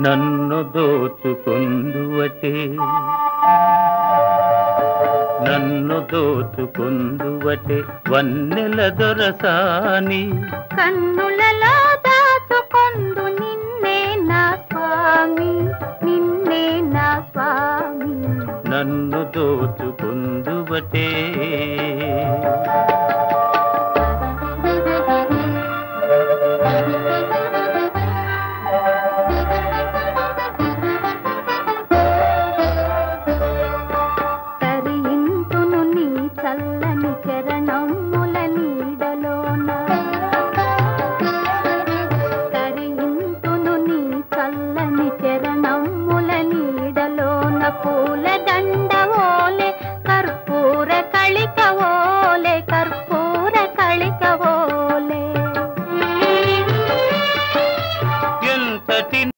నన్ను దోచుకొందువటే నన్ను దోచుకొందువటే వన్నెల దొరసాని కన్నులలో దాచుకొందు నిన్నే నా స్వామి, నిన్నే నా స్వామి. నన్ను దోచుకొందువటే